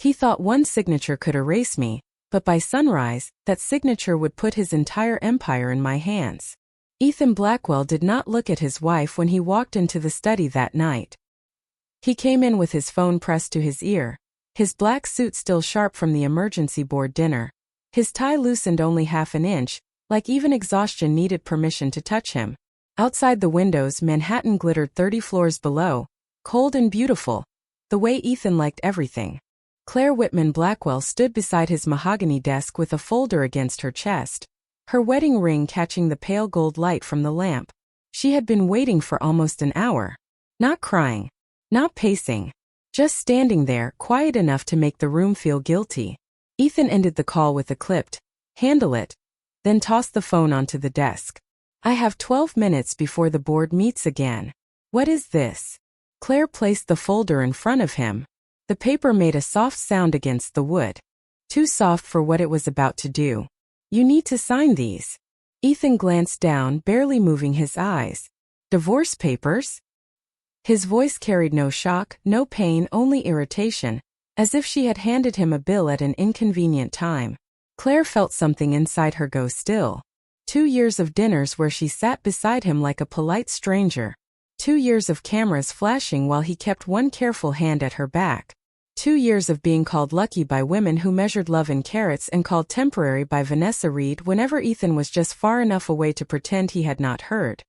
He thought one signature could erase me, but by sunrise, that signature would put his entire empire in my hands. Ethan Blackwell did not look at his wife when he walked into the study that night. He came in with his phone pressed to his ear, his black suit still sharp from the emergency board dinner, his tie loosened only half an inch, like even exhaustion needed permission to touch him. Outside the windows, Manhattan glittered 30 floors below, cold and beautiful, the way Ethan liked everything. Claire Whitman Blackwell stood beside his mahogany desk with a folder against her chest, her wedding ring catching the pale gold light from the lamp. She had been waiting for almost an hour. Not crying, not pacing, just standing there, quiet enough to make the room feel guilty. Ethan ended the call with a clipped, "Handle it," then tossed the phone onto the desk. "I have 12 minutes before the board meets again." "What is this?" Claire placed the folder in front of him. The paper made a soft sound against the wood. Too soft for what it was about to do. "You need to sign these." Ethan glanced down, barely moving his eyes. "Divorce papers?" His voice carried no shock, no pain, only irritation, as if she had handed him a bill at an inconvenient time. Claire felt something inside her go still. 2 years of dinners where she sat beside him like a polite stranger. 2 years of cameras flashing while he kept one careful hand at her back. 2 years of being called lucky by women who measured love in carats and called temporary by Vanessa Reed whenever Ethan was just far enough away to pretend he had not heard.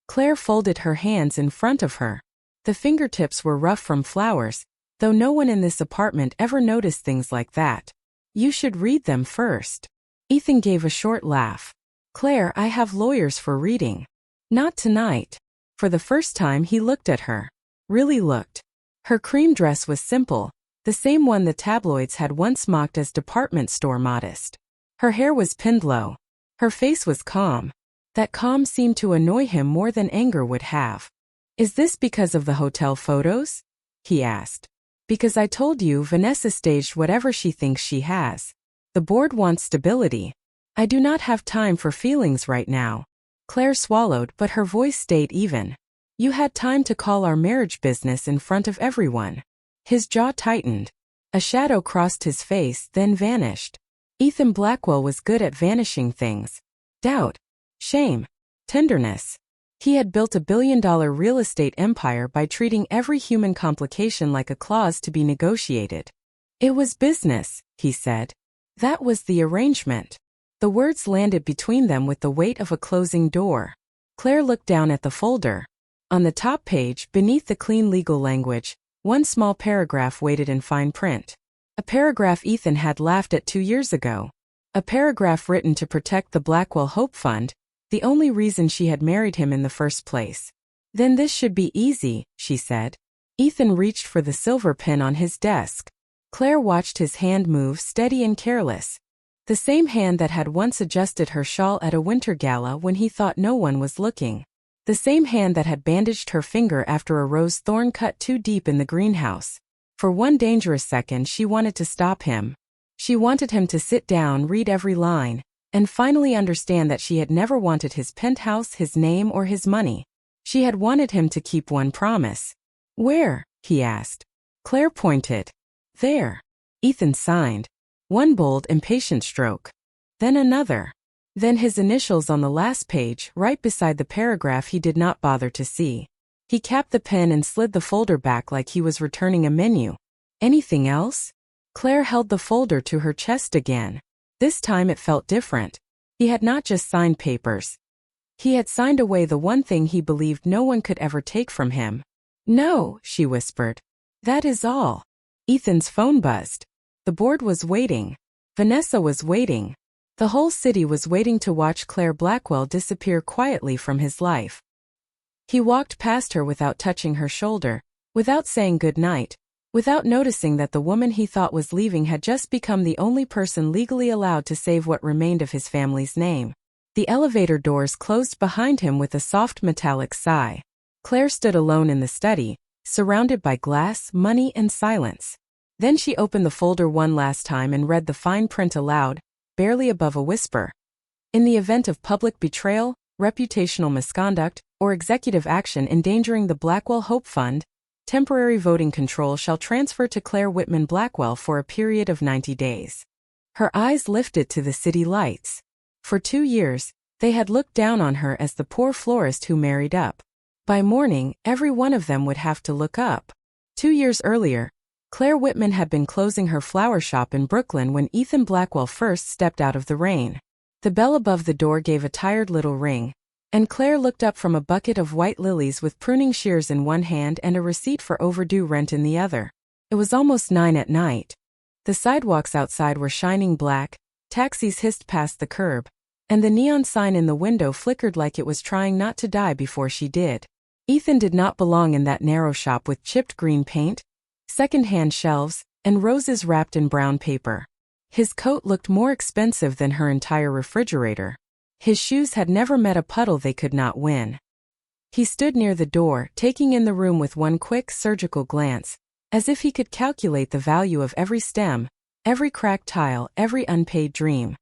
Claire folded her hands in front of her. The fingertips were rough from flowers, though no one in this apartment ever noticed things like that. "You should read them first." Ethan gave a short laugh. "Claire, I have lawyers for reading." "Not tonight." For the first time he looked at her. Really looked. Her cream dress was simple, the same one the tabloids had once mocked as department store modest. Her hair was pinned low. Her face was calm. That calm seemed to annoy him more than anger would have. "Is this because of the hotel photos?" he asked. "Because I told you Vanessa staged whatever she thinks she has. The board wants stability. I do not have time for feelings right now." Claire swallowed, but her voice stayed even. "You had time to call our marriage business in front of everyone." His jaw tightened. A shadow crossed his face, then vanished. Ethan Blackwell was good at vanishing things. Doubt, shame, tenderness. He had built a billion-dollar real estate empire by treating every human complication like a clause to be negotiated. "It was business," he said. "That was the arrangement." The words landed between them with the weight of a closing door. Claire looked down at the folder. On the top page, beneath the clean legal language, one small paragraph waited in fine print. A paragraph Ethan had laughed at 2 years ago. A paragraph written to protect the Blackwell Hope Fund, the only reason she had married him in the first place. "Then this should be easy," she said. Ethan reached for the silver pin on his desk. Claire watched his hand move, steady and careless. The same hand that had once adjusted her shawl at a winter gala when he thought no one was looking. The same hand that had bandaged her finger after a rose thorn cut too deep in the greenhouse. For one dangerous second she wanted to stop him. She wanted him to sit down, read every line, and finally understand that she had never wanted his penthouse, his name, or his money. She had wanted him to keep one promise. "Where?" he asked. Claire pointed. "There." Ethan signed. One bold, impatient stroke. Then another. Then his initials on the last page, right beside the paragraph he did not bother to see. He capped the pen and slid the folder back like he was returning a menu. "Anything else?" Claire held the folder to her chest again. This time it felt different. He had not just signed papers. He had signed away the one thing he believed no one could ever take from him. "No," she whispered. "That is all." Ethan's phone buzzed. The board was waiting. Vanessa was waiting. The whole city was waiting to watch Claire Blackwell disappear quietly from his life. He walked past her without touching her shoulder, without saying good night, without noticing that the woman he thought was leaving had just become the only person legally allowed to save what remained of his family's name. The elevator doors closed behind him with a soft metallic sigh. Claire stood alone in the study, surrounded by glass, money, and silence. Then she opened the folder one last time and read the fine print aloud, barely above a whisper. "In the event of public betrayal, reputational misconduct, or executive action endangering the Blackwell Hope Fund, temporary voting control shall transfer to Claire Whitman Blackwell for a period of 90 days. Her eyes lifted to the city lights. For 2 years, they had looked down on her as the poor florist who married up. By morning, every one of them would have to look up. 2 years earlier, Claire Whitman had been closing her flower shop in Brooklyn when Ethan Blackwell first stepped out of the rain. The bell above the door gave a tired little ring, and Claire looked up from a bucket of white lilies with pruning shears in one hand and a receipt for overdue rent in the other. It was almost 9 at night. The sidewalks outside were shining black, taxis hissed past the curb, and the neon sign in the window flickered like it was trying not to die before she did. Ethan did not belong in that narrow shop with chipped green paint, second-hand shelves, and roses wrapped in brown paper. His coat looked more expensive than her entire refrigerator. His shoes had never met a puddle they could not win. He stood near the door, taking in the room with one quick, surgical glance, as if he could calculate the value of every stem, every cracked tile, every unpaid dream.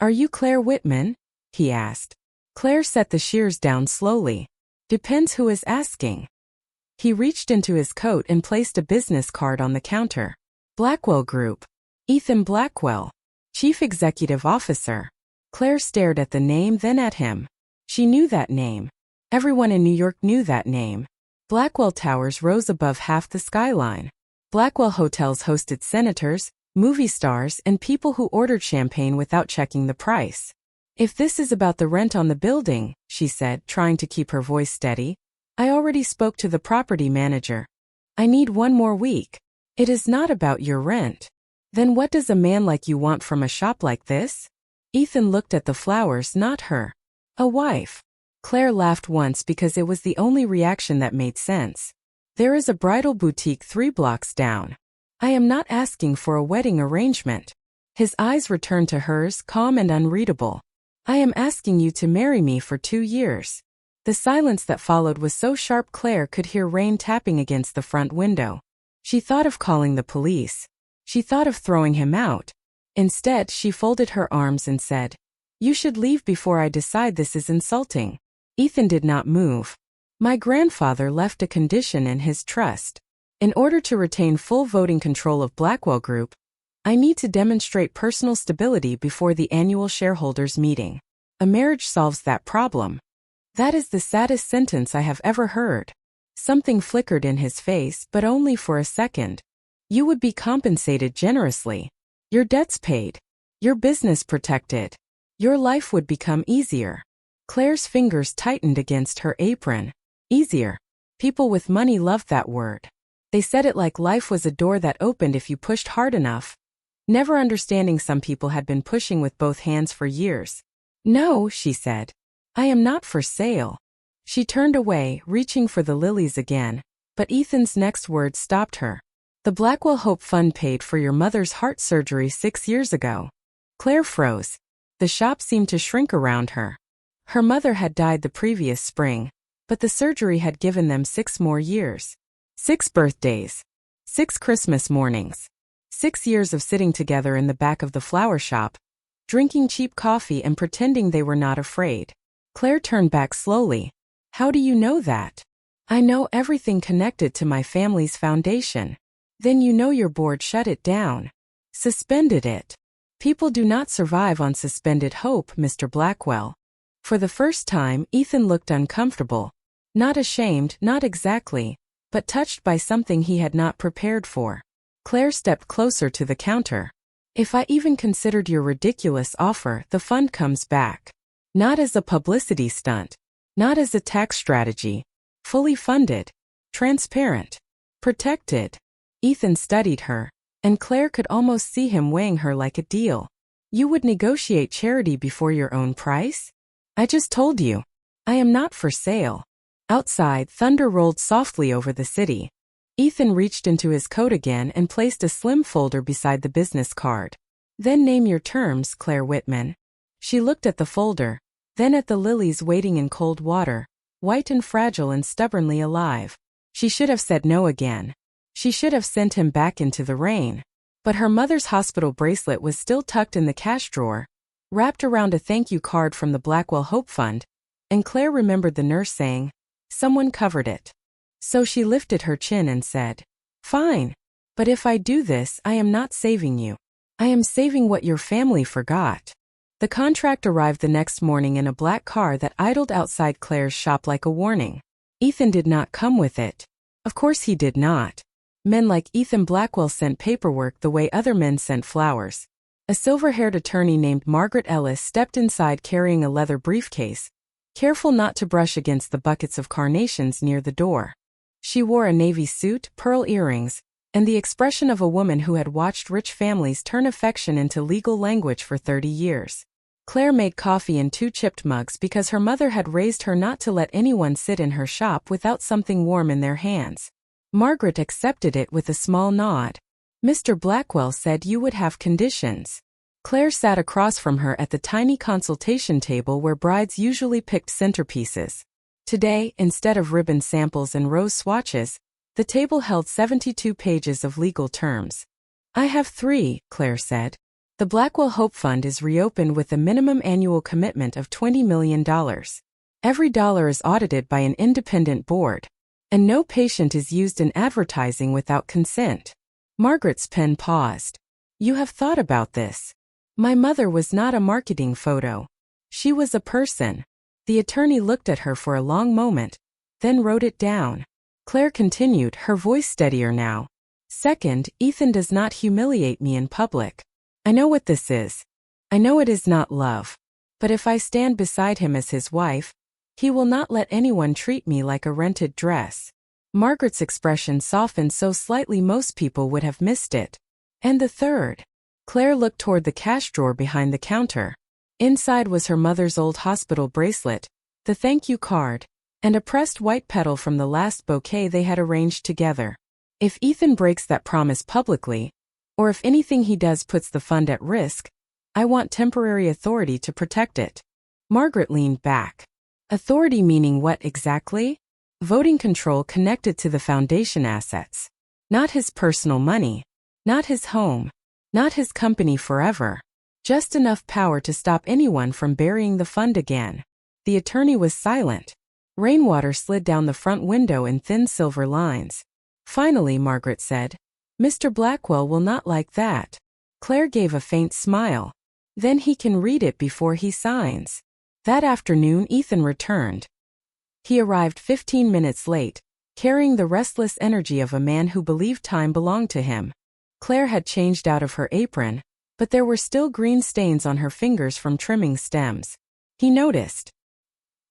"Are you Claire Whitman?" he asked. Claire set the shears down slowly. "Depends who is asking." He reached into his coat and placed a business card on the counter. "Blackwell Group. Ethan Blackwell, Chief Executive Officer." Claire stared at the name, then at him. She knew that name. Everyone in New York knew that name. Blackwell Towers rose above half the skyline. Blackwell hotels hosted senators, movie stars, and people who ordered champagne without checking the price. "If this is about the rent on the building," she said, trying to keep her voice steady, "I already spoke to the property manager. I need 1 more week. It is not about your rent." "Then what does a man like you want from a shop like this?" Ethan looked at the flowers, not her. "A wife." Claire laughed once because it was the only reaction that made sense. "There is a bridal boutique 3 blocks down. I am not asking for a wedding arrangement." His eyes returned to hers, calm and unreadable. "I am asking you to marry me for 2 years." The silence that followed was so sharp Claire could hear rain tapping against the front window. She thought of calling the police. She thought of throwing him out. Instead, she folded her arms and said, "You should leave before I decide this is insulting." Ethan did not move. "My grandfather left a condition in his trust. In order to retain full voting control of Blackwell Group, I need to demonstrate personal stability before the annual shareholders meeting. A marriage solves that problem." "That is the saddest sentence I have ever heard." Something flickered in his face, but only for a second. "You would be compensated generously. Your debts paid. Your business protected. Your life would become easier." Claire's fingers tightened against her apron. Easier. People with money loved that word. They said it like life was a door that opened if you pushed hard enough. Never understanding some people had been pushing with both hands for years. "No," she said. "I am not for sale." She turned away, reaching for the lilies again, but Ethan's next words stopped her. "The Blackwell Hope Fund paid for your mother's heart surgery 6 years ago." Claire froze. The shop seemed to shrink around her. Her mother had died the previous spring, but the surgery had given them 6 more years. 6 birthdays. 6 Christmas mornings. 6 years of sitting together in the back of the flower shop, drinking cheap coffee and pretending they were not afraid. Claire turned back slowly. "How do you know that?" "I know everything connected to my family's foundation." "Then you know your board shut it down. Suspended it." "People do not survive on suspended hope, Mr. Blackwell." For the first time, Ethan looked uncomfortable. Not ashamed, not exactly, but touched by something he had not prepared for. Claire stepped closer to the counter. "If I even considered your ridiculous offer, the fund comes back. Not as a publicity stunt. Not as a tax strategy. Fully funded. Transparent. Protected." Ethan studied her, and Claire could almost see him weighing her like a deal. "You would negotiate charity before your own price?" "I just told you. I am not for sale." Outside, thunder rolled softly over the city. Ethan reached into his coat again and placed a slim folder beside the business card. "Then name your terms, Claire Whitman." She looked at the folder, then at the lilies waiting in cold water, white and fragile and stubbornly alive. She should have said no again. She should have sent him back into the rain. But her mother's hospital bracelet was still tucked in the cash drawer, wrapped around a thank you card from the Blackwell Hope Fund, and Claire remembered the nurse saying, "Someone covered it." So she lifted her chin and said, "Fine. But if I do this, I am not saving you. I am saving what your family forgot." The contract arrived the next morning in a black car that idled outside Claire's shop like a warning. Ethan did not come with it. Of course he did not. Men like Ethan Blackwell sent paperwork the way other men sent flowers. A silver-haired attorney named Margaret Ellis stepped inside carrying a leather briefcase, careful not to brush against the buckets of carnations near the door. She wore a navy suit, pearl earrings, and the expression of a woman who had watched rich families turn affection into legal language for 30 years. Claire made coffee in 2 chipped mugs because her mother had raised her not to let anyone sit in her shop without something warm in their hands. Margaret accepted it with a small nod. "Mr. Blackwell said you would have conditions." Claire sat across from her at the tiny consultation table where brides usually picked centerpieces. Today, instead of ribbon samples and rose swatches, the table held 72 pages of legal terms. "I have 3, Claire said. The Blackwell Hope Fund is reopened with a minimum annual commitment of $20 million. Every dollar is audited by an independent board, and no patient is used in advertising without consent." Margaret's pen paused. "You have thought about this." "My mother was not a marketing photo. She was a person." The attorney looked at her for a long moment, then wrote it down. Claire continued, her voice steadier now. "Second, Ethan does not humiliate me in public. I know what this is. I know it is not love. But if I stand beside him as his wife, he will not let anyone treat me like a rented dress." Margaret's expression softened so slightly most people would have missed it. "And the third?" Claire looked toward the cash drawer behind the counter. Inside was her mother's old hospital bracelet, the thank you card, and a pressed white petal from the last bouquet they had arranged together. "If Ethan breaks that promise publicly, or if anything he does puts the fund at risk, I want temporary authority to protect it." Margaret leaned back. "Authority meaning what exactly?" "Voting control connected to the foundation assets. Not his personal money. Not his home. Not his company forever. Just enough power to stop anyone from burying the fund again." The attorney was silent. Rainwater slid down the front window in thin silver lines. Finally, Margaret said, "Mr. Blackwell will not like that." Claire gave a faint smile. "Then he can read it before he signs." That afternoon Ethan returned. He arrived 15 minutes late, carrying the restless energy of a man who believed time belonged to him. Claire had changed out of her apron, but there were still green stains on her fingers from trimming stems. He noticed.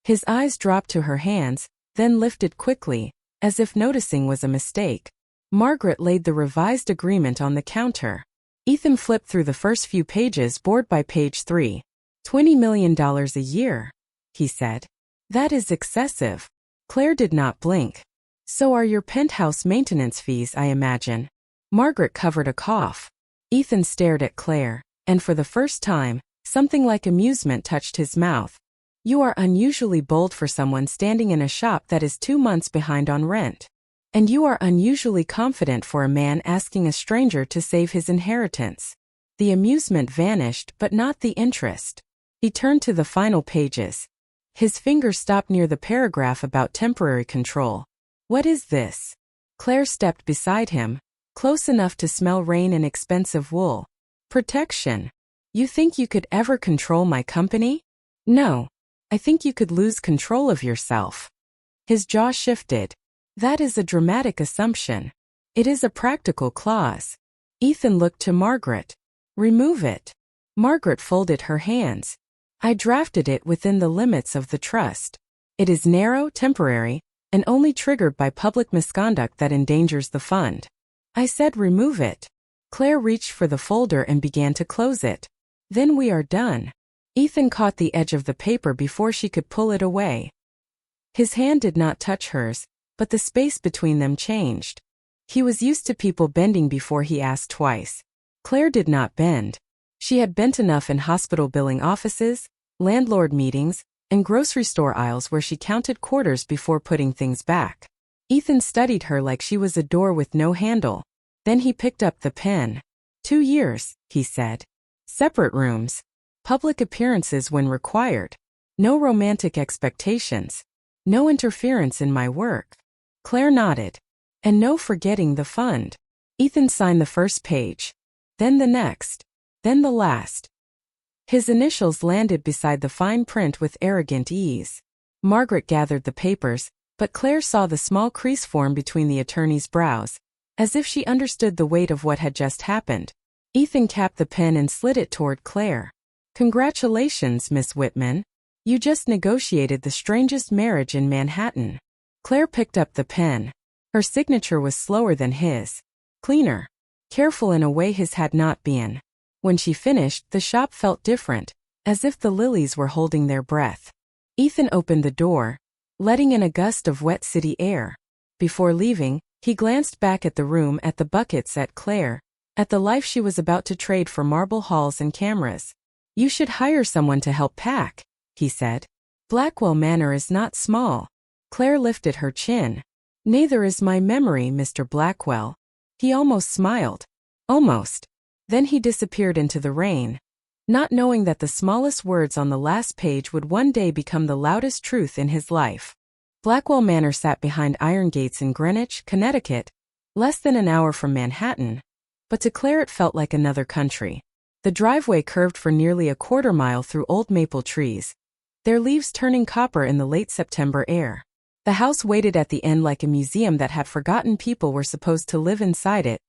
His eyes dropped to her hands, then lifted quickly, as if noticing was a mistake. Margaret laid the revised agreement on the counter. Ethan flipped through the first few pages, bored by page 3. $20 million a year, he said. That is excessive. Claire did not blink. So are your penthouse maintenance fees, I imagine. Margaret covered a cough. Ethan stared at Claire, and for the first time, something like amusement touched his mouth. You are unusually bold for someone standing in a shop that is 2 months behind on rent. And you are unusually confident for a man asking a stranger to save his inheritance. The amusement vanished, but not the interest. He turned to the final pages. His finger stopped near the paragraph about temporary control. What is this? Claire stepped beside him, close enough to smell rain and expensive wool. Protection. You think you could ever control my company? No. I think you could lose control of yourself. His jaw shifted. That is a dramatic assumption. It is a practical clause. Ethan looked to Margaret. Remove it. Margaret folded her hands. I drafted it within the limits of the trust. It is narrow, temporary, and only triggered by public misconduct that endangers the fund. I said remove it. Claire reached for the folder and began to close it. Then we are done. Ethan caught the edge of the paper before she could pull it away. His hand did not touch hers, but the space between them changed. He was used to people bending before he asked twice. Claire did not bend. She had bent enough in hospital billing offices, landlord meetings, and grocery store aisles where she counted quarters before putting things back. Ethan studied her like she was a door with no handle. Then he picked up the pen. 2 years, he said. Separate rooms. Public appearances when required. No romantic expectations. No interference in my work. Claire nodded. And no forgetting the fund. Ethan signed the first page. Then the next. Then the last. His initials landed beside the fine print with arrogant ease. Margaret gathered the papers, but Claire saw the small crease form between the attorney's brows, as if she understood the weight of what had just happened. Ethan capped the pen and slid it toward Claire. Congratulations, Miss Whitman. You just negotiated the strangest marriage in Manhattan. Claire picked up the pen. Her signature was slower than his. Cleaner. Careful in a way his had not been. When she finished, the shop felt different, as if the lilies were holding their breath. Ethan opened the door, letting in a gust of wet city air. Before leaving, he glanced back at the room, at the buckets, at Claire, at the life she was about to trade for marble halls and cameras. You should hire someone to help pack, he said. Blackwell Manor is not small. Claire lifted her chin. Neither is my memory, Mr. Blackwell. He almost smiled. Almost. Then he disappeared into the rain, not knowing that the smallest words on the last page would one day become the loudest truth in his life. Blackwell Manor sat behind iron gates in Greenwich, Connecticut, less than an hour from Manhattan, but to Claire it felt like another country. The driveway curved for nearly a quarter-mile through old maple trees, their leaves turning copper in the late September air. The house waited at the end like a museum that had forgotten people were supposed to live inside it.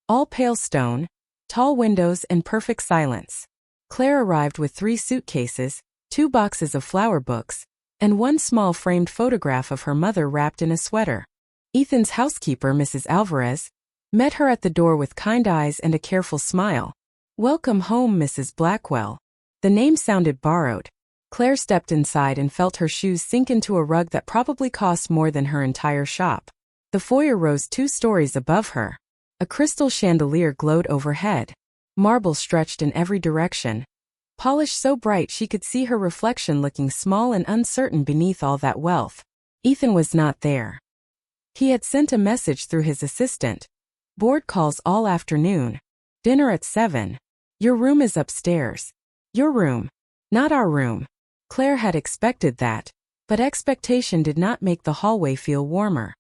All pale stone, tall windows, and perfect silence. Claire arrived with 3 suitcases, 2 boxes of flower books, and 1 small framed photograph of her mother wrapped in a sweater. Ethan's housekeeper, Mrs. Alvarez, met her at the door with kind eyes and a careful smile. Welcome home, Mrs. Blackwell. The name sounded borrowed. Claire stepped inside and felt her shoes sink into a rug that probably cost more than her entire shop. The foyer rose 2 stories above her. A crystal chandelier glowed overhead. Marble stretched in every direction, polished so bright she could see her reflection looking small and uncertain beneath all that wealth. Ethan was not there. He had sent a message through his assistant. Board calls all afternoon. Dinner at 7. Your room is upstairs. Your room. Not our room. Claire had expected that, but expectation did not make the hallway feel warmer.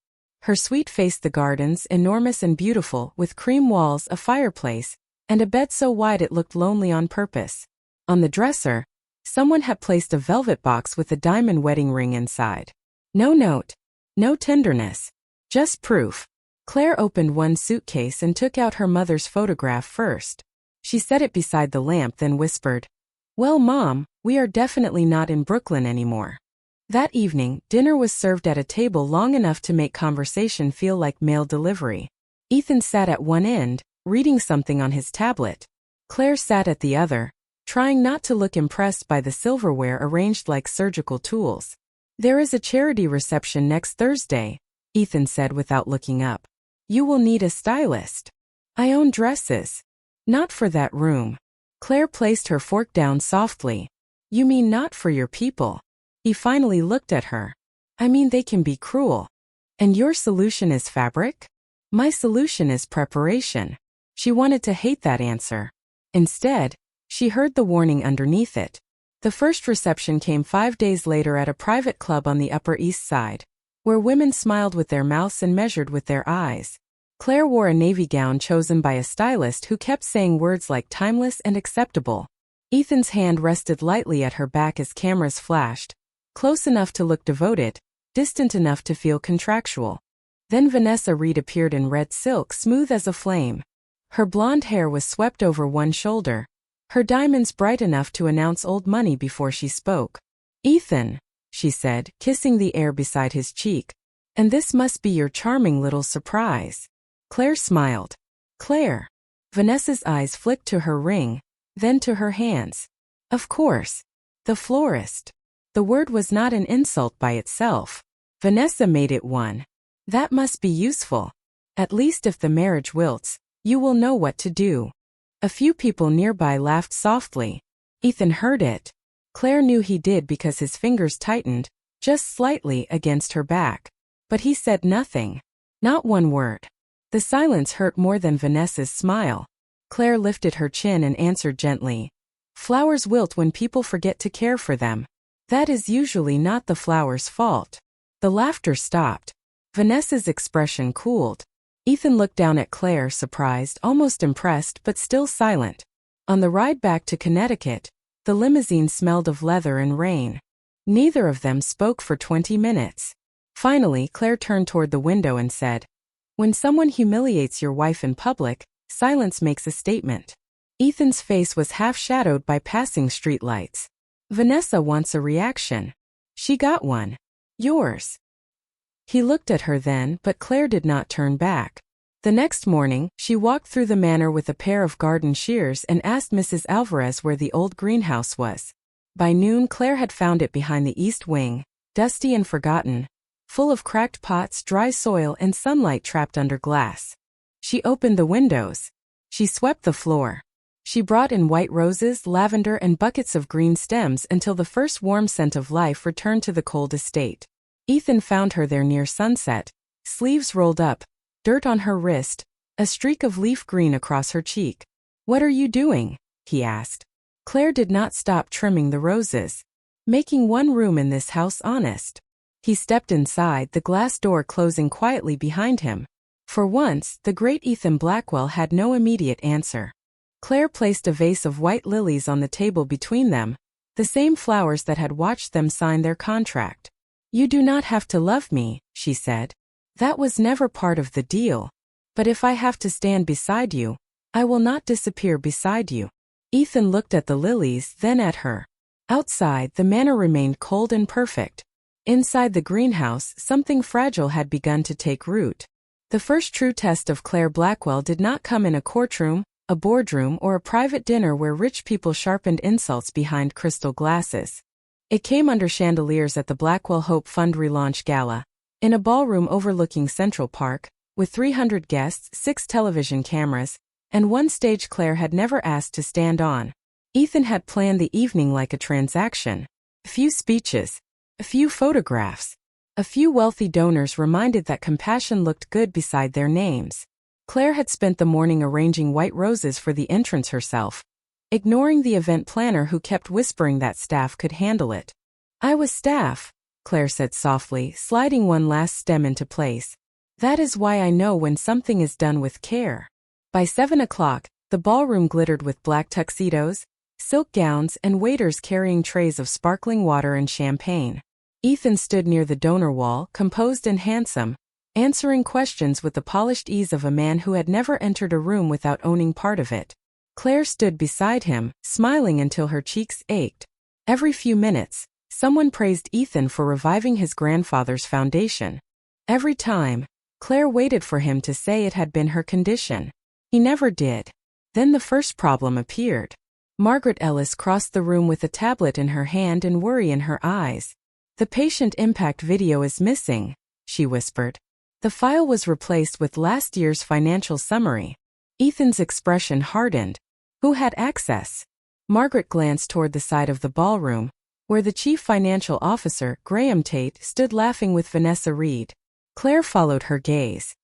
Her suite faced the gardens, enormous and beautiful, with cream walls, a fireplace, and a bed so wide it looked lonely on purpose. On the dresser, someone had placed a velvet box with a diamond wedding ring inside. No note. No tenderness. Just proof. Claire opened one suitcase and took out her mother's photograph first. She set it beside the lamp, then whispered, "Well, Mom, we are definitely not in Brooklyn anymore." That evening, dinner was served at a table long enough to make conversation feel like mail delivery. Ethan sat at one end, reading something on his tablet. Claire sat at the other, trying not to look impressed by the silverware arranged like surgical tools. There is a charity reception next Thursday, Ethan said without looking up. You will need a stylist. I own dresses. Not for that room. Claire placed her fork down softly. You mean not for your people? He finally looked at her. I mean, they can be cruel. And your solution is fabric? My solution is preparation. She wanted to hate that answer. Instead, she heard the warning underneath it. The first reception came 5 days later at a private club on the Upper East Side, where women smiled with their mouths and measured with their eyes. Claire wore a navy gown chosen by a stylist who kept saying words like timeless and acceptable. Ethan's hand rested lightly at her back as cameras flashed, close enough to look devoted, distant enough to feel contractual. Then Vanessa Reed appeared in red silk, smooth as a flame. Her blonde hair was swept over one shoulder, her diamonds bright enough to announce old money before she spoke. Ethan, she said, kissing the air beside his cheek, and this must be your charming little surprise. Claire smiled. Claire. Vanessa's eyes flicked to her ring, then to her hands. Of course. The florist. The word was not an insult by itself. Vanessa made it one. That must be useful. At least if the marriage wilts, you will know what to do. A few people nearby laughed softly. Ethan heard it. Claire knew he did because his fingers tightened, just slightly, against her back. But he said nothing. Not one word. The silence hurt more than Vanessa's smile. Claire lifted her chin and answered gently. Flowers wilt when people forget to care for them. That is usually not the flower's fault. The laughter stopped. Vanessa's expression cooled. Ethan looked down at Claire, surprised, almost impressed, but still silent. On the ride back to Connecticut, the limousine smelled of leather and rain. Neither of them spoke for 20 minutes. Finally, Claire turned toward the window and said, "When someone humiliates your wife in public, silence makes a statement." Ethan's face was half-shadowed by passing streetlights. "Vanessa wants a reaction. She got one. Yours." He looked at her then, but Claire did not turn back. The next morning, she walked through the manor with a pair of garden shears and asked Mrs. Alvarez where the old greenhouse was. By noon, Claire had found it behind the east wing, dusty and forgotten, full of cracked pots, dry soil, and sunlight trapped under glass. She opened the windows. She swept the floor. She brought in white roses, lavender, and buckets of green stems until the first warm scent of life returned to the cold estate. Ethan found her there near sunset, sleeves rolled up, dirt on her wrist, a streak of leaf green across her cheek. "What are you doing?" he asked. Claire did not stop trimming the roses. "Making one room in this house honest." He stepped inside, the glass door closing quietly behind him. For once, the great Ethan Blackwell had no immediate answer. Claire placed a vase of white lilies on the table between them, the same flowers that had watched them sign their contract. "You do not have to love me," she said. "That was never part of the deal. But if I have to stand beside you, I will not disappear beside you." Ethan looked at the lilies, then at her. Outside, the manor remained cold and perfect. Inside the greenhouse, something fragile had begun to take root. The first true test of Claire Blackwell did not come in a courtroom, a boardroom, or a private dinner where rich people sharpened insults behind crystal glasses. It came under chandeliers at the Blackwell Hope Fund relaunch gala, in a ballroom overlooking Central Park, with 300 guests, 6 television cameras, and one stage Claire had never asked to stand on. Ethan had planned the evening like a transaction. A few speeches, a few photographs, a few wealthy donors reminded that compassion looked good beside their names. Claire had spent the morning arranging white roses for the entrance herself, ignoring the event planner who kept whispering that staff could handle it. "I was staff," Claire said softly, sliding one last stem into place. "That is why I know when something is done with care." By 7 o'clock, the ballroom glittered with black tuxedos, silk gowns, and waiters carrying trays of sparkling water and champagne. Ethan stood near the donor wall, composed and handsome, answering questions with the polished ease of a man who had never entered a room without owning part of it. Claire stood beside him, smiling until her cheeks ached. Every few minutes, someone praised Ethan for reviving his grandfather's foundation. Every time, Claire waited for him to say it had been her condition. He never did. Then the first problem appeared. Margaret Ellis crossed the room with a tablet in her hand and worry in her eyes. "The patient impact video is missing," she whispered. The file was replaced with last year's financial summary. Ethan's expression hardened. Who had access? Margaret glanced toward the side of the ballroom, where the chief financial officer, Graham Tate, stood laughing with Vanessa Reed. Claire followed her gaze.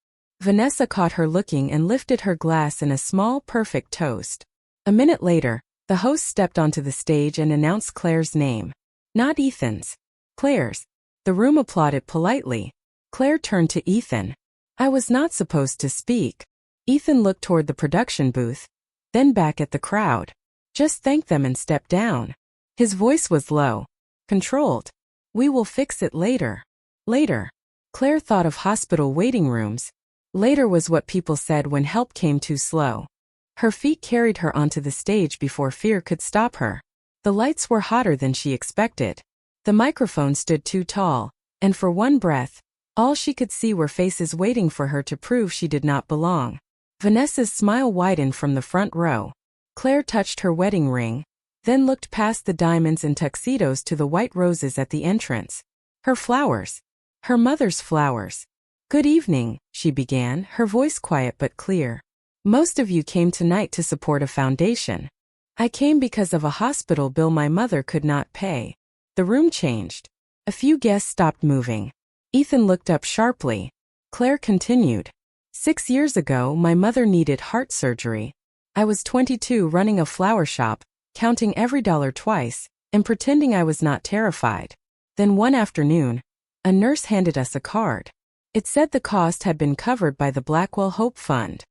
Vanessa caught her looking and lifted her glass in a small, perfect toast. A minute later, the host stepped onto the stage and announced Claire's name. Not Ethan's. Claire's. The room applauded politely. Claire turned to Ethan. "I was not supposed to speak." Ethan looked toward the production booth, then back at the crowd. "Just thank them and step down." His voice was low, controlled. "We will fix it later." Later. Claire thought of hospital waiting rooms. Later was what people said when help came too slow. Her feet carried her onto the stage before fear could stop her. The lights were hotter than she expected. The microphone stood too tall, and for one breath, all she could see were faces waiting for her to prove she did not belong. Vanessa's smile widened from the front row. Claire touched her wedding ring, then looked past the diamonds and tuxedos to the white roses at the entrance. Her flowers. Her mother's flowers. "Good evening," she began, her voice quiet but clear. "Most of you came tonight to support a foundation. I came because of a hospital bill my mother could not pay." The room changed. A few guests stopped moving. Ethan looked up sharply. Claire continued. 6 years ago, my mother needed heart surgery. I was 22 running a flower shop, counting every dollar twice, and pretending I was not terrified. Then one afternoon, a nurse handed us a card. It said the cost had been covered by the Blackwell Hope Fund.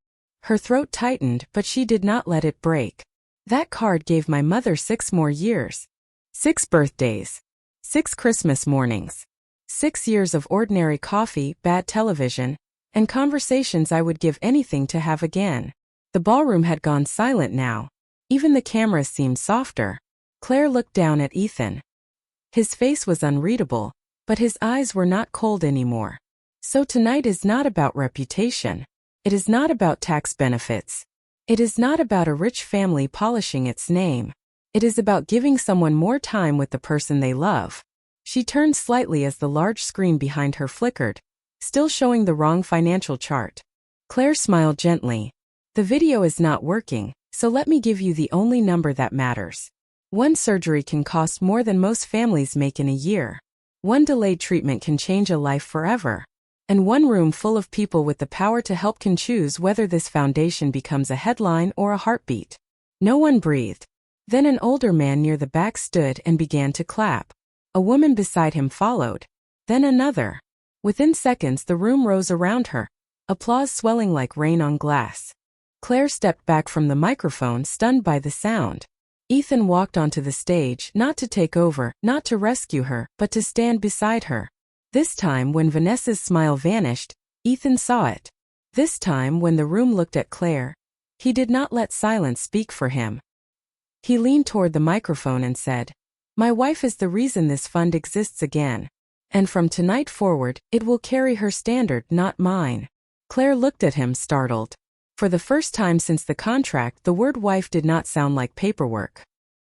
Her throat tightened, but she did not let it break. That card gave my mother 6 more years. 6 birthdays. 6 Christmas mornings. 6 years of ordinary coffee, bad television, and conversations I would give anything to have again. The ballroom had gone silent now. Even the cameras seemed softer. Claire looked down at Ethan. His face was unreadable, but his eyes were not cold anymore. So tonight is not about reputation. It is not about tax benefits. It is not about a rich family polishing its name. It is about giving someone more time with the person they love. She turned slightly as the large screen behind her flickered, still showing the wrong financial chart. Claire smiled gently. The video is not working, so let me give you the only number that matters. 1 surgery can cost more than most families make in a year. 1 delayed treatment can change a life forever. And 1 room full of people with the power to help can choose whether this foundation becomes a headline or a heartbeat. No one breathed. Then an older man near the back stood and began to clap. A woman beside him followed. Then another. Within seconds the room rose around her, applause swelling like rain on glass. Claire stepped back from the microphone, stunned by the sound. Ethan walked onto the stage, not to take over, not to rescue her, but to stand beside her. This time when Vanessa's smile vanished, Ethan saw it. This time when the room looked at Claire, he did not let silence speak for him. He leaned toward the microphone and said, "My wife is the reason this fund exists again. And from tonight forward, it will carry her standard, not mine." Claire looked at him, startled. For the first time since the contract, the word wife did not sound like paperwork.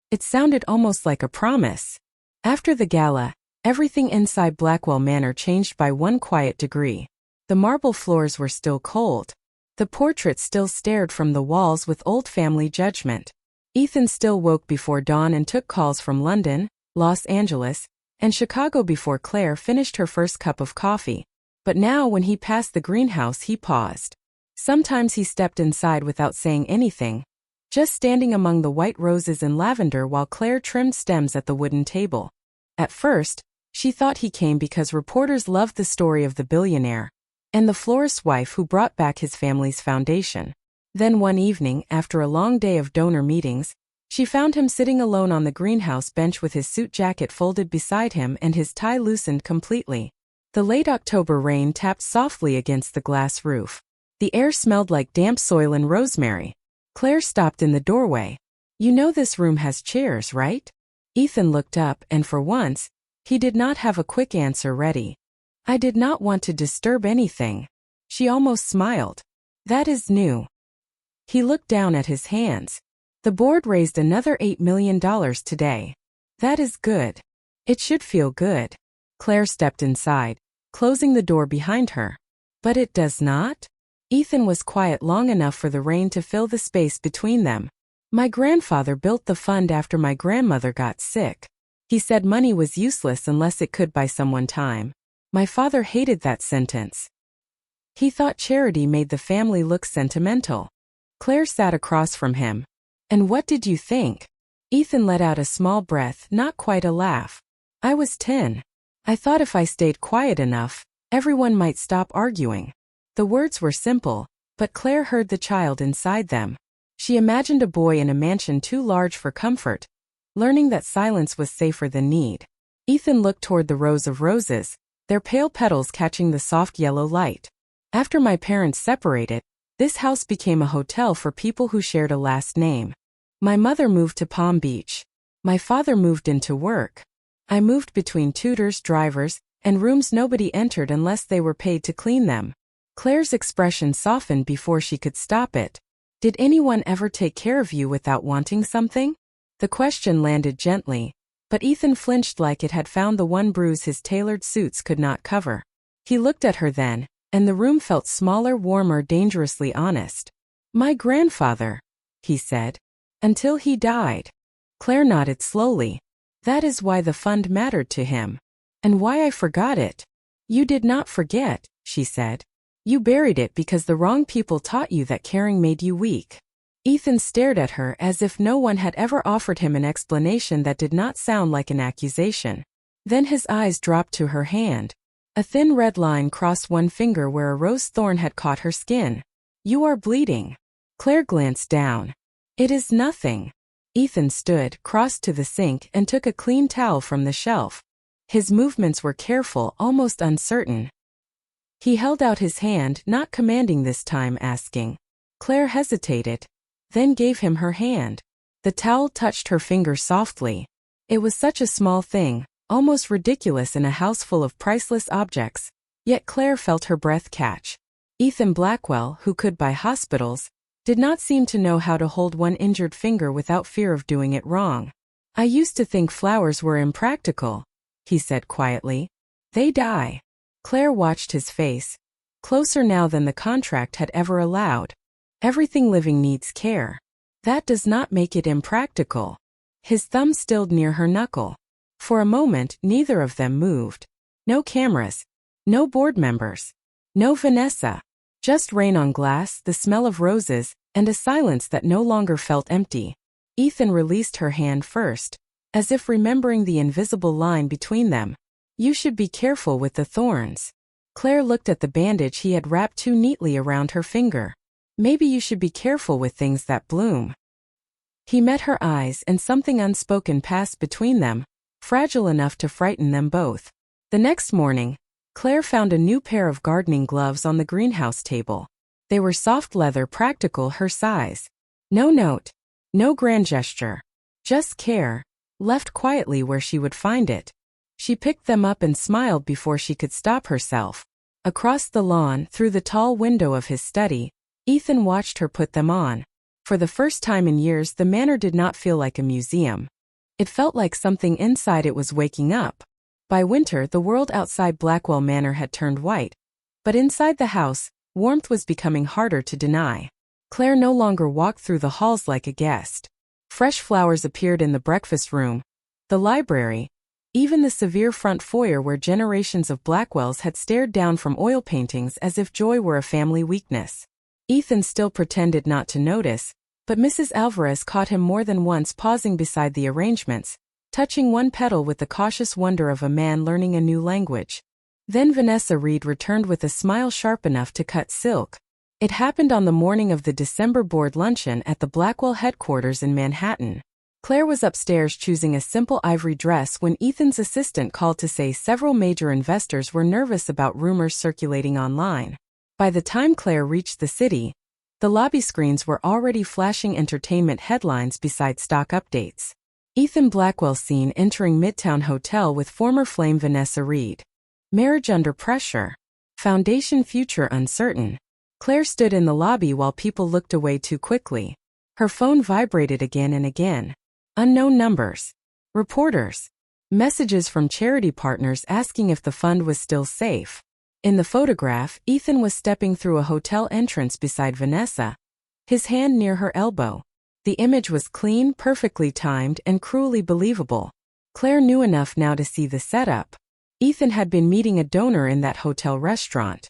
It sounded almost like a promise. After the gala, everything inside Blackwell Manor changed by 1 quiet degree. The marble floors were still cold. The portraits still stared from the walls with old family judgment. Ethan still woke before dawn and took calls from London, Los Angeles, and Chicago before Claire finished her first cup of coffee. But now when he passed the greenhouse he paused. Sometimes he stepped inside without saying anything, just standing among the white roses and lavender while Claire trimmed stems at the wooden table. At first, she thought he came because reporters loved the story of the billionaire and the florist's wife who brought back his family's foundation. Then one evening, after a long day of donor meetings, she found him sitting alone on the greenhouse bench with his suit jacket folded beside him and his tie loosened completely. The late October rain tapped softly against the glass roof. The air smelled like damp soil and rosemary. Claire stopped in the doorway. "You know this room has chairs, right?" Ethan looked up, and for once, he did not have a quick answer ready. "I did not want to disturb anything." She almost smiled. "That is new." He looked down at his hands. "The board raised another $8 million today. That is good. It should feel good." Claire stepped inside, closing the door behind her. "But it does not?" Ethan was quiet long enough for the rain to fill the space between them. "My grandfather built the fund after my grandmother got sick. He said money was useless unless it could buy someone time. My father hated that sentence. He thought charity made the family look sentimental." Claire sat across from him. "And what did you think?" Ethan let out a small breath, not quite a laugh. "I was 10. I thought if I stayed quiet enough, everyone might stop arguing." The words were simple, but Claire heard the child inside them. She imagined a boy in a mansion too large for comfort, learning that silence was safer than need. Ethan looked toward the rows of roses, their pale petals catching the soft yellow light. "After my parents separated, this house became a hotel for people who shared a last name. My mother moved to Palm Beach. My father moved into work. I moved between tutors, drivers, and rooms nobody entered unless they were paid to clean them." Claire's expression softened before she could stop it. "Did anyone ever take care of you without wanting something?" The question landed gently, but Ethan flinched like it had found the one bruise his tailored suits could not cover. He looked at her then, and the room felt smaller, warmer, dangerously honest. "My grandfather," he said. "Until he died." Claire nodded slowly. "That is why the fund mattered to him. And why I forgot it." "You did not forget," she said. "You buried it because the wrong people taught you that caring made you weak." Ethan stared at her as if no one had ever offered him an explanation that did not sound like an accusation. Then his eyes dropped to her hand. A thin red line crossed one finger where a rose thorn had caught her skin. "You are bleeding." Claire glanced down. "It is nothing." Ethan stood, crossed to the sink, and took a clean towel from the shelf. His movements were careful, almost uncertain. He held out his hand, not commanding this time, asking. Claire hesitated, then gave him her hand. The towel touched her finger softly. It was such a small thing, almost ridiculous in a house full of priceless objects, yet Claire felt her breath catch. Ethan Blackwell, who could buy hospitals, did not seem to know how to hold one injured finger without fear of doing it wrong. "I used to think flowers were impractical," he said quietly. "They die." Claire watched his face, closer now than the contract had ever allowed. "Everything living needs care. That does not make it impractical." His thumb stilled near her knuckle. For a moment, neither of them moved. No cameras, no board members, no Vanessa. Just rain on glass, the smell of roses, and a silence that no longer felt empty. Ethan released her hand first, as if remembering the invisible line between them. "You should be careful with the thorns." Claire looked at the bandage he had wrapped too neatly around her finger. "Maybe you should be careful with things that bloom." He met her eyes, and something unspoken passed between them, fragile enough to frighten them both. The next morning, Claire found a new pair of gardening gloves on the greenhouse table. They were soft leather, practical, her size. No note, no grand gesture, just care, left quietly where she would find it. She picked them up and smiled before she could stop herself. Across the lawn, through the tall window of his study, Ethan watched her put them on. For the first time in years, the manor did not feel like a museum. It felt like something inside it was waking up. By winter, the world outside Blackwell Manor had turned white, but inside the house, warmth was becoming harder to deny. Claire no longer walked through the halls like a guest. Fresh flowers appeared in the breakfast room, the library, even the severe front foyer where generations of Blackwells had stared down from oil paintings as if joy were a family weakness. Ethan still pretended not to notice, but Mrs. Alvarez caught him more than once pausing beside the arrangements, touching one petal with the cautious wonder of a man learning a new language. Then Vanessa Reed returned with a smile sharp enough to cut silk. It happened on the morning of the December board luncheon at the Blackwell headquarters in Manhattan. Claire was upstairs choosing a simple ivory dress when Ethan's assistant called to say several major investors were nervous about rumors circulating online. By the time Claire reached the city, the lobby screens were already flashing entertainment headlines beside stock updates. Ethan Blackwell seen entering Midtown Hotel with former flame Vanessa Reed. Marriage under pressure. Foundation future uncertain. Claire stood in the lobby while people looked away too quickly. Her phone vibrated again and again. Unknown numbers. Reporters. Messages from charity partners asking if the fund was still safe. In the photograph, Ethan was stepping through a hotel entrance beside Vanessa, his hand near her elbow. The image was clean, perfectly timed, and cruelly believable. Claire knew enough now to see the setup. Ethan had been meeting a donor in that hotel restaurant.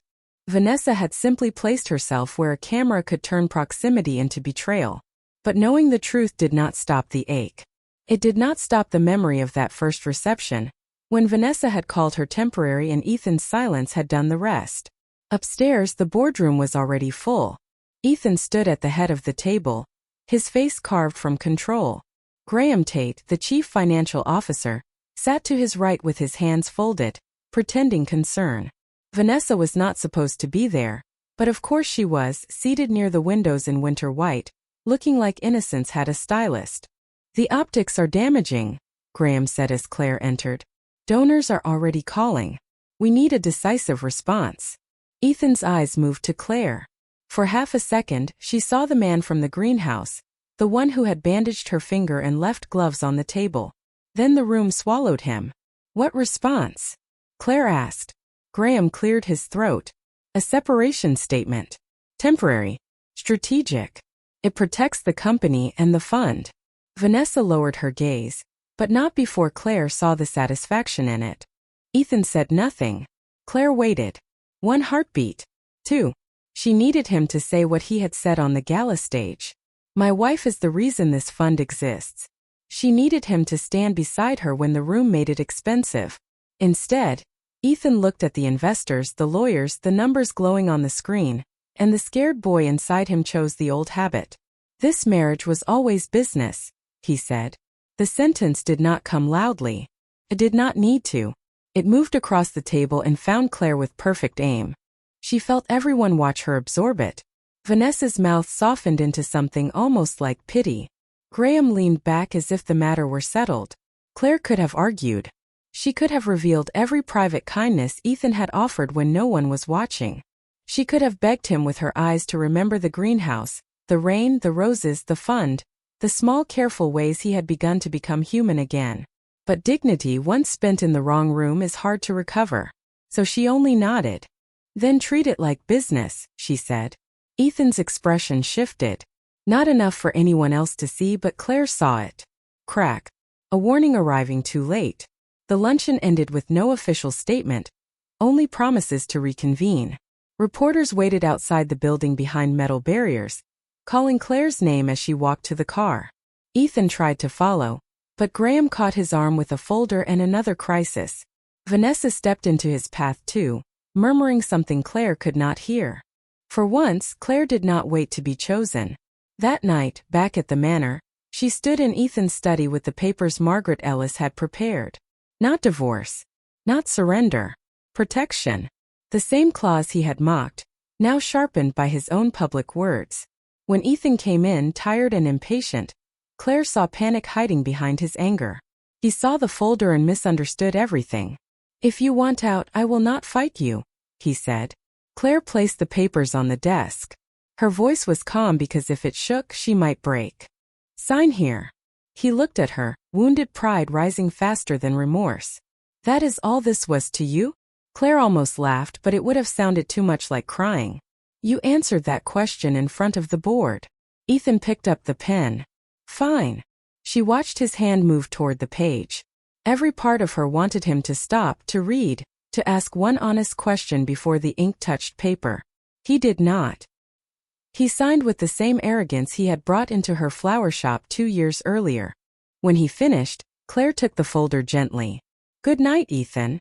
Vanessa had simply placed herself where a camera could turn proximity into betrayal. But knowing the truth did not stop the ache. It did not stop the memory of that first reception, when Vanessa had called her temporary and Ethan's silence had done the rest. Upstairs, the boardroom was already full. Ethan stood at the head of the table, his face carved from control. Graham Tate, the chief financial officer, sat to his right with his hands folded, pretending concern. Vanessa was not supposed to be there, but of course she was, seated near the windows in winter white, looking like innocence had a stylist. "The optics are damaging," Graham said as Claire entered. "Donors are already calling. We need a decisive response." Ethan's eyes moved to Claire. For half a second, she saw the man from the greenhouse, the one who had bandaged her finger and left gloves on the table. Then the room swallowed him. "What response?" Claire asked. Graham cleared his throat. "A separation statement. Temporary. Strategic. It protects the company and the fund." Vanessa lowered her gaze, but not before Claire saw the satisfaction in it. Ethan said nothing. Claire waited. One heartbeat. Two. She needed him to say what he had said on the gala stage. "My wife is the reason this fund exists." She needed him to stand beside her when the room made it expensive. Instead, Ethan looked at the investors, the lawyers, the numbers glowing on the screen, and the scared boy inside him chose the old habit. "This marriage was always business," he said. The sentence did not come loudly. It did not need to. It moved across the table and found Claire with perfect aim. She felt everyone watch her absorb it. Vanessa's mouth softened into something almost like pity. Graham leaned back as if the matter were settled. Claire could have argued. She could have revealed every private kindness Ethan had offered when no one was watching. She could have begged him with her eyes to remember the greenhouse, the rain, the roses, the fund, the small careful ways he had begun to become human again. But dignity once spent in the wrong room is hard to recover. So she only nodded. "Then treat it like business," she said. Ethan's expression shifted. Not enough for anyone else to see, but Claire saw it. Crack. A warning arriving too late. The luncheon ended with no official statement, only promises to reconvene. Reporters waited outside the building behind metal barriers, calling Claire's name as she walked to the car. Ethan tried to follow, but Graham caught his arm with a folder and another crisis. Vanessa stepped into his path too, murmuring something Claire could not hear. For once, Claire did not wait to be chosen. That night, back at the manor, she stood in Ethan's study with the papers Margaret Ellis had prepared. Not divorce. Not surrender. Protection. The same clause he had mocked, now sharpened by his own public words. When Ethan came in, tired and impatient, Claire saw panic hiding behind his anger. He saw the folder and misunderstood everything. "If you want out, I will not fight you," he said. Claire placed the papers on the desk. Her voice was calm because if it shook, she might break. "Sign here." He looked at her, wounded pride rising faster than remorse. "That is all this was to you?" Claire almost laughed, but it would have sounded too much like crying. "You answered that question in front of the board." Ethan picked up the pen. "Fine." She watched his hand move toward the page. Every part of her wanted him to stop, to read, to ask one honest question before the ink touched paper. He did not. He signed with the same arrogance he had brought into her flower shop 2 years earlier. When he finished, Claire took the folder gently. "Good night, Ethan."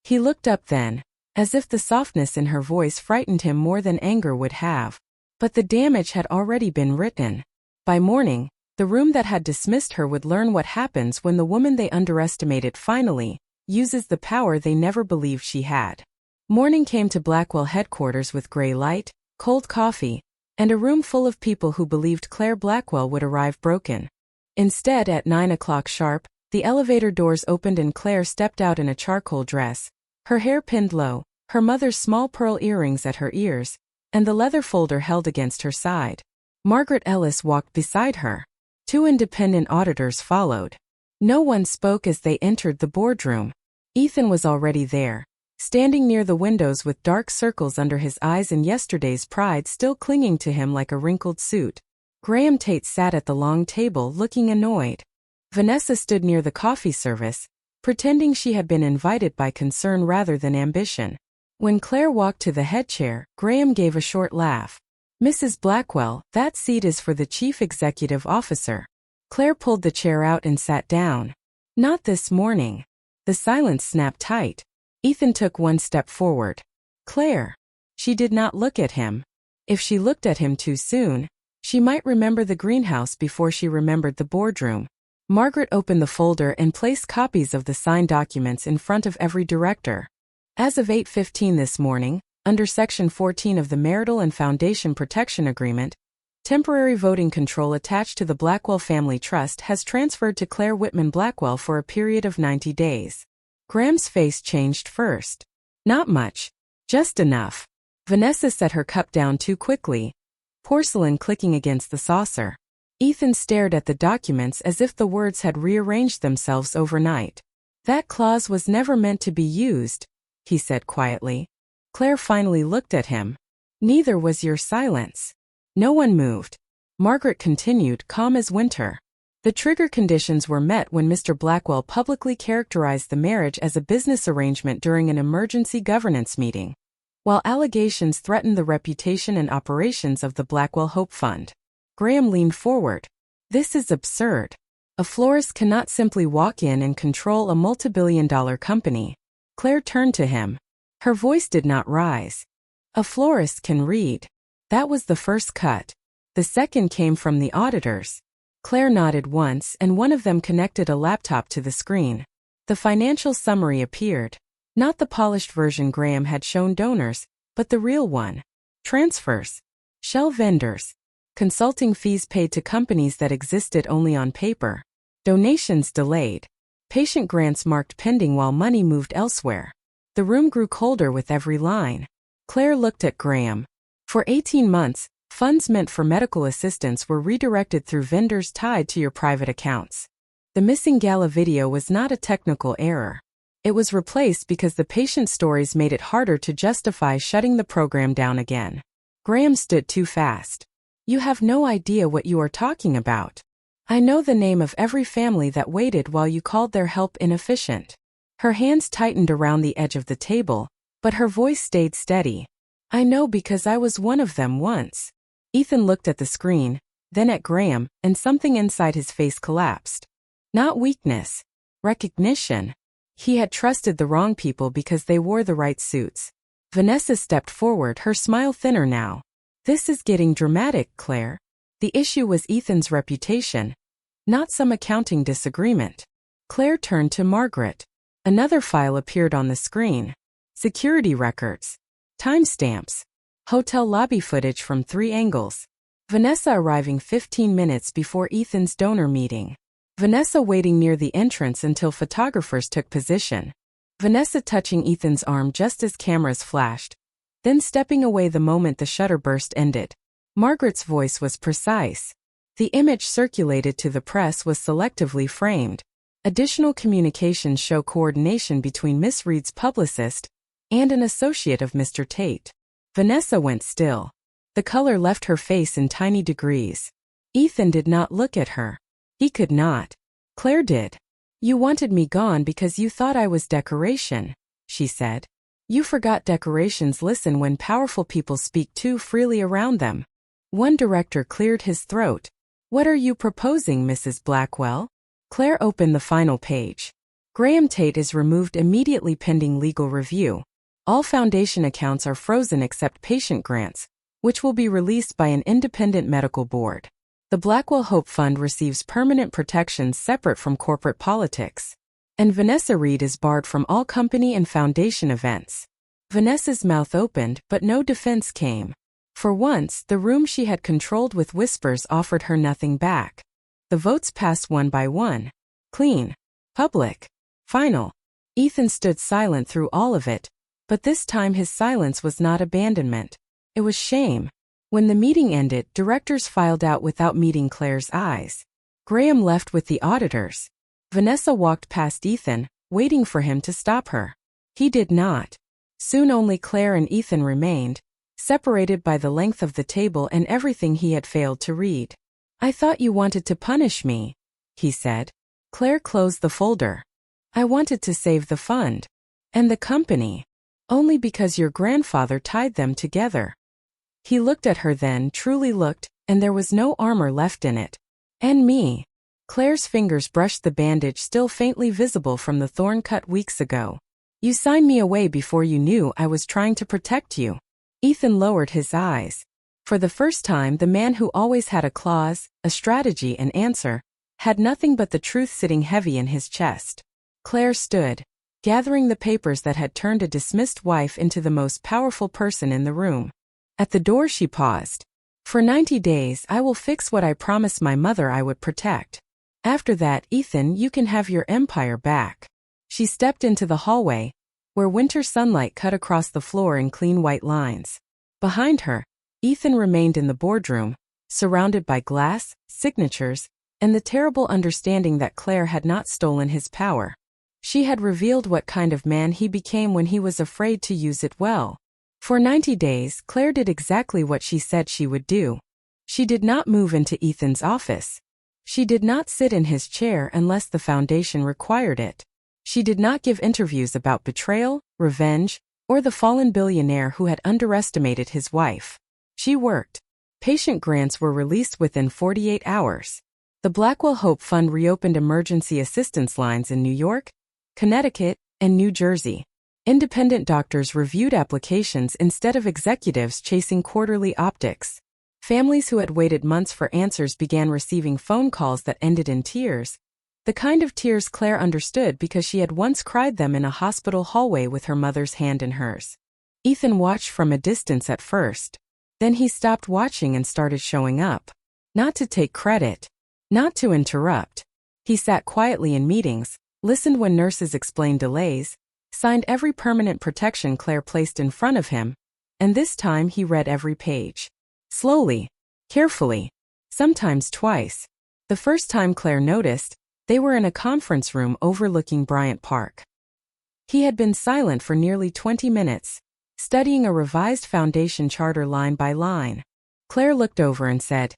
He looked up then, as if the softness in her voice frightened him more than anger would have. But the damage had already been written. By morning, the room that had dismissed her would learn what happens when the woman they underestimated finally uses the power they never believed she had. Morning came to Blackwell headquarters with gray light, cold coffee, and a room full of people who believed Claire Blackwell would arrive broken. Instead, at 9 o'clock sharp, the elevator doors opened and Claire stepped out in a charcoal dress, her hair pinned low, her mother's small pearl earrings at her ears, and the leather folder held against her side. Margaret Ellis walked beside her. 2 independent auditors followed. No one spoke as they entered the boardroom. Ethan was already there, standing near the windows with dark circles under his eyes and yesterday's pride still clinging to him like a wrinkled suit. Graham Tate sat at the long table looking annoyed. Vanessa stood near the coffee service, pretending she had been invited by concern rather than ambition. When Claire walked to the head chair, Graham gave a short laugh. "Mrs. Blackwell, that seat is for the chief executive officer." Claire pulled the chair out and sat down. "Not this morning." The silence snapped tight. Ethan took 1 step forward. "Claire." She did not look at him. If she looked at him too soon, she might remember the greenhouse before she remembered the boardroom. Margaret opened the folder and placed copies of the signed documents in front of every director. As of 8:15 this morning, under Section 14 of the Marital and Foundation Protection Agreement, temporary voting control attached to the Blackwell Family Trust has transferred to Claire Whitman Blackwell for a period of 90 days. Graham's face changed first. Not much. Just enough. Vanessa set her cup down too quickly, porcelain clicking against the saucer. Ethan stared at the documents as if the words had rearranged themselves overnight. "That clause was never meant to be used," he said quietly. Claire finally looked at him. "Neither was your silence." No one moved. Margaret continued, calm as winter. The trigger conditions were met when Mr. Blackwell publicly characterized the marriage as a business arrangement during an emergency governance meeting, while allegations threatened the reputation and operations of the Blackwell Hope Fund. Graham leaned forward. "This is absurd. A florist cannot simply walk in and control a multi-billion-dollar company." Claire turned to him. Her voice did not rise. A florist can read. That was the first cut. The second came from the auditors. Claire nodded once and one of them connected a laptop to the screen. The financial summary appeared. Not the polished version Graham had shown donors, but the real one. Transfers. Shell vendors. Consulting fees paid to companies that existed only on paper. Donations delayed. Patient grants marked pending while money moved elsewhere. The room grew colder with every line. Claire looked at Graham. For 18 months, funds meant for medical assistance were redirected through vendors tied to your private accounts. The missing gala video was not a technical error. It was replaced because the patient stories made it harder to justify shutting the program down again. Graham stood too fast. You have no idea what you are talking about. I know the name of every family that waited while you called their help inefficient. Her hands tightened around the edge of the table, but her voice stayed steady. I know because I was one of them once. Ethan looked at the screen, then at Graham, and something inside his face collapsed. Not weakness. Recognition. He had trusted the wrong people because they wore the right suits. Vanessa stepped forward, her smile thinner now. This is getting dramatic, Claire. The issue was Ethan's reputation, not some accounting disagreement. Claire turned to Margaret. Another file appeared on the screen. Security records. Timestamps. Hotel lobby footage from 3 angles. Vanessa arriving 15 minutes before Ethan's donor meeting. Vanessa waiting near the entrance until photographers took position. Vanessa touching Ethan's arm just as cameras flashed, then stepping away the moment the shutter burst ended. Margaret's voice was precise. The image circulated to the press was selectively framed. Additional communications show coordination between Miss Reed's publicist and an associate of Mr. Tate. Vanessa went still. The color left her face in tiny degrees. Ethan did not look at her. He could not. Claire did. You wanted me gone because you thought I was decoration, she said. You forgot decorations listen when powerful people speak too freely around them. One director cleared his throat. What are you proposing, Mrs. Blackwell? Claire opened the final page. Graham Tate is removed immediately pending legal review. All foundation accounts are frozen except patient grants, which will be released by an independent medical board. The Blackwell Hope Fund receives permanent protections separate from corporate politics. And Vanessa Reed is barred from all company and foundation events. Vanessa's mouth opened, but no defense came. For once, the room she had controlled with whispers offered her nothing back. The votes passed one by one. Clean. Public. Final. Ethan stood silent through all of it, but this time his silence was not abandonment. It was shame. When the meeting ended, directors filed out without meeting Claire's eyes. Graham left with the auditors. Vanessa walked past Ethan, waiting for him to stop her. He did not. Soon only Claire and Ethan remained, separated by the length of the table and everything he had failed to read. I thought you wanted to punish me, he said. Claire closed the folder. I wanted to save the fund. And the company. Only because your grandfather tied them together. He looked at her then, truly looked, and there was no armor left in it. And me. Claire's fingers brushed the bandage still faintly visible from the thorn cut weeks ago. You signed me away before you knew I was trying to protect you. Ethan lowered his eyes. For the first time, the man who always had a clause, a strategy, an answer, had nothing but the truth sitting heavy in his chest. Claire stood, gathering the papers that had turned a dismissed wife into the most powerful person in the room. At the door she paused. For 90 days I will fix what I promised my mother I would protect. After that, Ethan, you can have your empire back. She stepped into the hallway, where winter sunlight cut across the floor in clean white lines. Behind her, Ethan remained in the boardroom, surrounded by glass, signatures, and the terrible understanding that Claire had not stolen his power. She had revealed what kind of man he became when he was afraid to use it well. For 90 days, Claire did exactly what she said she would do. She did not move into Ethan's office. She did not sit in his chair unless the foundation required it. She did not give interviews about betrayal, revenge, or the fallen billionaire who had underestimated his wife. She worked. Patient grants were released within 48 hours. The Blackwell Hope Fund reopened emergency assistance lines in New York, Connecticut, and New Jersey. Independent doctors reviewed applications instead of executives chasing quarterly optics. Families who had waited months for answers began receiving phone calls that ended in tears. The kind of tears Claire understood because she had once cried them in a hospital hallway with her mother's hand in hers. Ethan watched from a distance at first. Then he stopped watching and started showing up. Not to take credit. Not to interrupt. He sat quietly in meetings, listened when nurses explained delays, signed every permanent protection Claire placed in front of him, and this time he read every page. Slowly, carefully, sometimes twice. The first time Claire noticed, they were in a conference room overlooking Bryant Park. He had been silent for nearly 20 minutes, studying a revised foundation charter line by line. Claire looked over and said,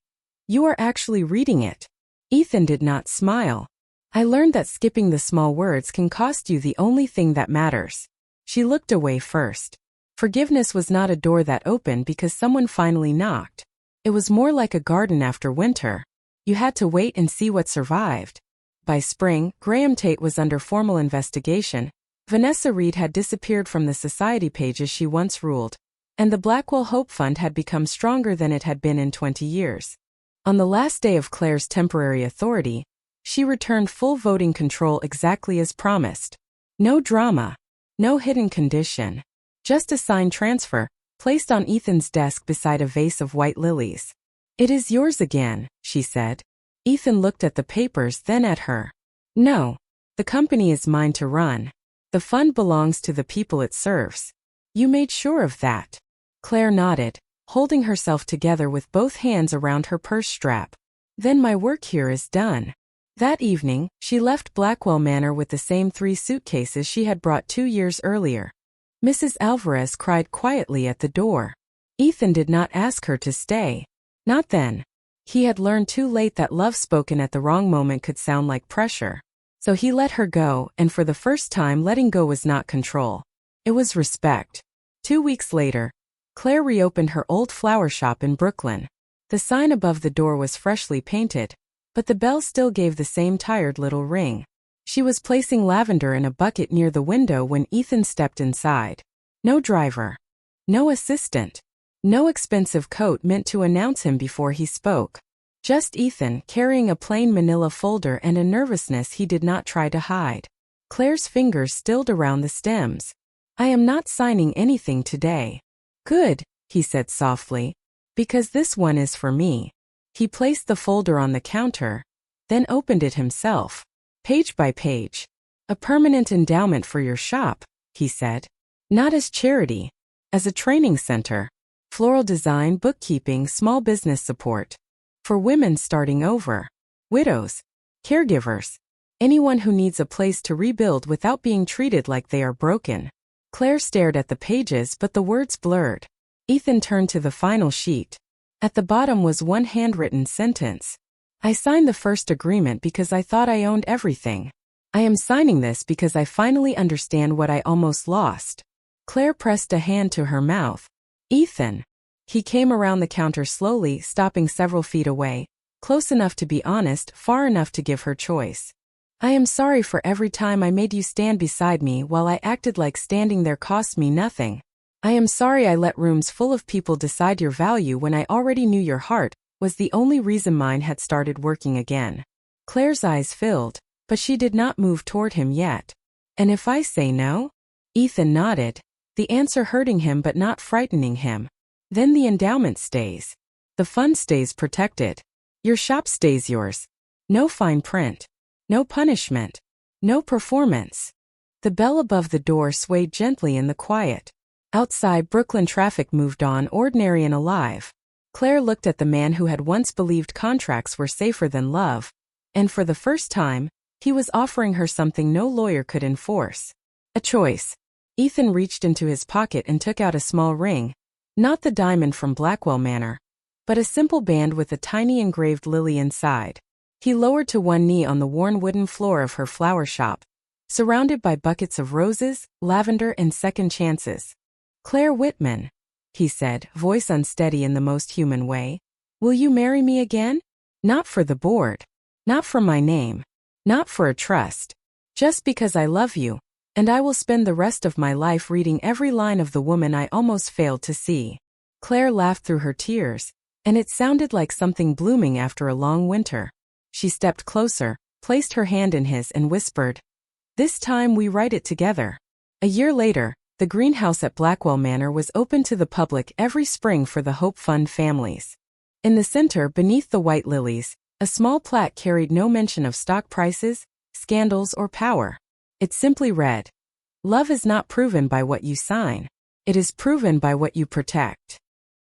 "You are actually reading it." Ethan did not smile. "I learned that skipping the small words can cost you the only thing that matters." She looked away first. Forgiveness was not a door that opened because someone finally knocked. It was more like a garden after winter. You had to wait and see what survived. By spring, Graham Tate was under formal investigation. Vanessa Reed had disappeared from the society pages she once ruled, and the Blackwell Hope Fund had become stronger than it had been in 20 years. On the last day of Claire's temporary authority, she returned full voting control exactly as promised. No drama. No hidden condition. Just a signed transfer, placed on Ethan's desk beside a vase of white lilies. "It is yours again," she said. Ethan looked at the papers, then at her. "No. The company is mine to run. The fund belongs to the people it serves." "You made sure of that." Claire nodded, holding herself together with both hands around her purse strap. "Then my work here is done." That evening, she left Blackwell Manor with the same 3 suitcases she had brought 2 years earlier. Mrs. Alvarez cried quietly at the door. Ethan did not ask her to stay. Not then. He had learned too late that love spoken at the wrong moment could sound like pressure. So he let her go, and for the first time letting go was not control. It was respect. 2 weeks later, Claire reopened her old flower shop in Brooklyn. The sign above the door was freshly painted, but the bell still gave the same tired little ring. She was placing lavender in a bucket near the window when Ethan stepped inside. No driver. No assistant. No expensive coat meant to announce him before he spoke. Just Ethan carrying a plain manila folder and a nervousness he did not try to hide. Claire's fingers stilled around the stems. "I am not signing anything today." "Good," he said softly, "because this one is for me." He placed the folder on the counter, then opened it himself. Page by page. "A permanent endowment for your shop," he said. "Not as charity. As a training center. Floral design, bookkeeping, small business support. For women starting over. Widows. Caregivers. Anyone who needs a place to rebuild without being treated like they are broken." Claire stared at the pages, but the words blurred. Ethan turned to the final sheet. At the bottom was one handwritten sentence. "I signed the first agreement because I thought I owned everything. I am signing this because I finally understand what I almost lost." Claire pressed a hand to her mouth. "Ethan." He came around the counter slowly, stopping several feet away, close enough to be honest, far enough to give her choice. "I am sorry for every time I made you stand beside me while I acted like standing there cost me nothing. I am sorry I let rooms full of people decide your value when I already knew your heart was the only reason mine had started working again." Claire's eyes filled, but she did not move toward him yet. "And if I say no?" Ethan nodded, the answer hurting him but not frightening him. "Then the endowment stays. The fund stays protected. Your shop stays yours. No fine print. No punishment. No performance." The bell above the door swayed gently in the quiet. Outside, Brooklyn traffic moved on, ordinary and alive. Claire looked at the man who had once believed contracts were safer than love, and for the first time, he was offering her something no lawyer could enforce. A choice. Ethan reached into his pocket and took out a small ring, not the diamond from Blackwell Manor, but a simple band with a tiny engraved lily inside. He lowered to one knee on the worn wooden floor of her flower shop, surrounded by buckets of roses, lavender, and second chances. "Claire Whitman," he said, voice unsteady in the most human way. "Will you marry me again? Not for the board. Not for my name. Not for a trust. Just because I love you, And I will spend the rest of my life reading every line of The Woman I Almost Failed to See. Claire laughed through her tears, and it sounded like something blooming after a long winter. She stepped closer, placed her hand in his and whispered, "This time we write it together." A year later, the greenhouse at Blackwell Manor was open to the public every spring for the Hope Fund families. In the center, beneath the white lilies, a small plaque carried no mention of stock prices, scandals, or power. It simply read, "Love is not proven by what you sign. It is proven by what you protect."